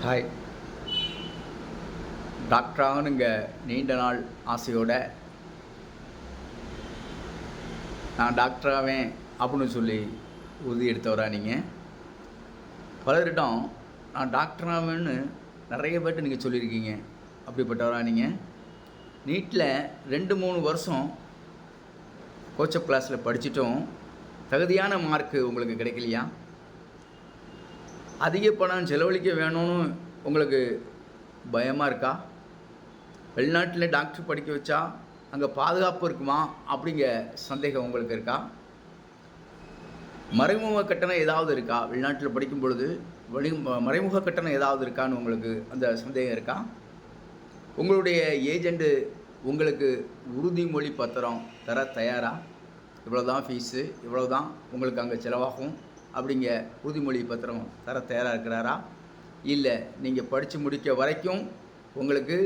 Hi. டாக்டராகணுங்க நீண்ட நாள் ஆசையோட நான் டாக்டராவேன் அப்படின்னு சொல்லி உறுதி எடுத்தவரா நீங்கள்? பலரிடம் நான் டாக்டராவேன்னு நிறைய பேர்ட்டு நீங்கள் சொல்லியிருக்கீங்க. அப்படிப்பட்டவரா நீங்கள்? நீட்டில் 2-3 வருஷம் கோச்சப் கிளாஸில் படிச்சிட்டும் தகுதியான மார்க்கு உங்களுக்கு கிடைக்கலையா? அதிக பணம் செலவழிக்க வேணும்னு உங்களுக்கு பயமாக இருக்கா? வெளிநாட்டில் டாக்டர் படிக்க வச்சா அங்கே பாதுகாப்பு இருக்குமா அப்படிங்கிற சந்தேகம் உங்களுக்கு இருக்கா? மறைமுக கட்டணம் ஏதாவது இருக்கா? வெளிநாட்டில் படிக்கும் பொழுது மறைமுக கட்டணம் ஏதாவது இருக்கான்னு உங்களுக்கு அந்த சந்தேகம் இருக்கா? உங்களுடைய ஏஜெண்ட்டு உங்களுக்கு உறுதிமொழி பத்திரம் தர தயாரா? இவ்வளோ தான் ஃபீஸு, இவ்வளோ தான் உங்களுக்கு அங்கே செலவாகும் அப்படிங்க உறுதிமொழி பத்திரம் தர தயாராக இருக்கிறாரா? இல்லை நீங்கள் படித்து முடிக்க வரைக்கும் உங்களுக்கு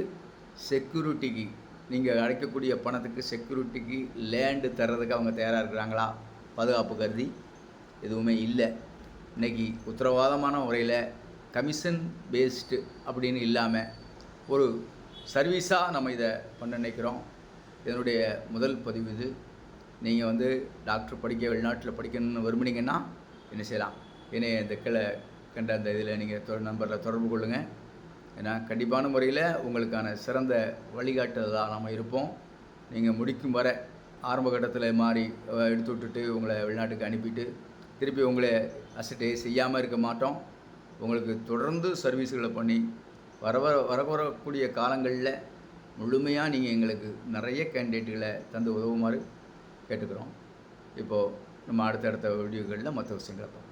செக்யூரிட்டிக்கு, நீங்கள் அடைக்கக்கூடிய பணத்துக்கு செக்யூரிட்டிக்கு லேண்டு தர்றதுக்கு அவங்க தயாராக இருக்கிறாங்களா? பாதுகாப்பு கருதி எதுவுமே இல்லை. இன்றைக்கி உத்தரவாதமான முறையில் கமிஷன் பேஸ்டு அப்படின்னு இல்லாமல் ஒரு சர்வீஸாக நம்ம இதை பண்ண நினைக்கிறோம். இதனுடைய முதல் பதிவு இது. நீங்கள் டாக்டர் படிக்க வெளிநாட்டில் படிக்கணும்னு விரும்புனீங்கன்னா என்ன செய்யலாம்? ஏன்னா இந்த கீழே கண்ட அந்த இதில் நீங்கள் நம்பரில் தொடர்பு கொள்ளுங்கள். ஏன்னா கண்டிப்பான முறையில் உங்களுக்கான சிறந்த வழிகாட்டுதலாக நம்ம இருப்போம். நீங்கள் முடிக்கும் வரை ஆரம்ப கட்டத்தில் மாறி எடுத்து விட்டுட்டு உங்களை வெளிநாட்டுக்கு அனுப்பிட்டு திருப்பி உங்களை அசட்டே செய்யாமல் இருக்க மாட்டோம். உங்களுக்கு தொடர்ந்து சர்வீஸ்களை பண்ணி வரக்கூடிய காலங்களில் முழுமையாக நீங்கள் எங்களுக்கு நிறைய கேண்டிடேட்டுகளை தந்து உதவுமாறு கேட்டுக்கிறோம். இப்போது நம்ம அடுத்தடுத்த வீடியோக்களில் மற்ற விஷயங்களை பார்ப்போம்.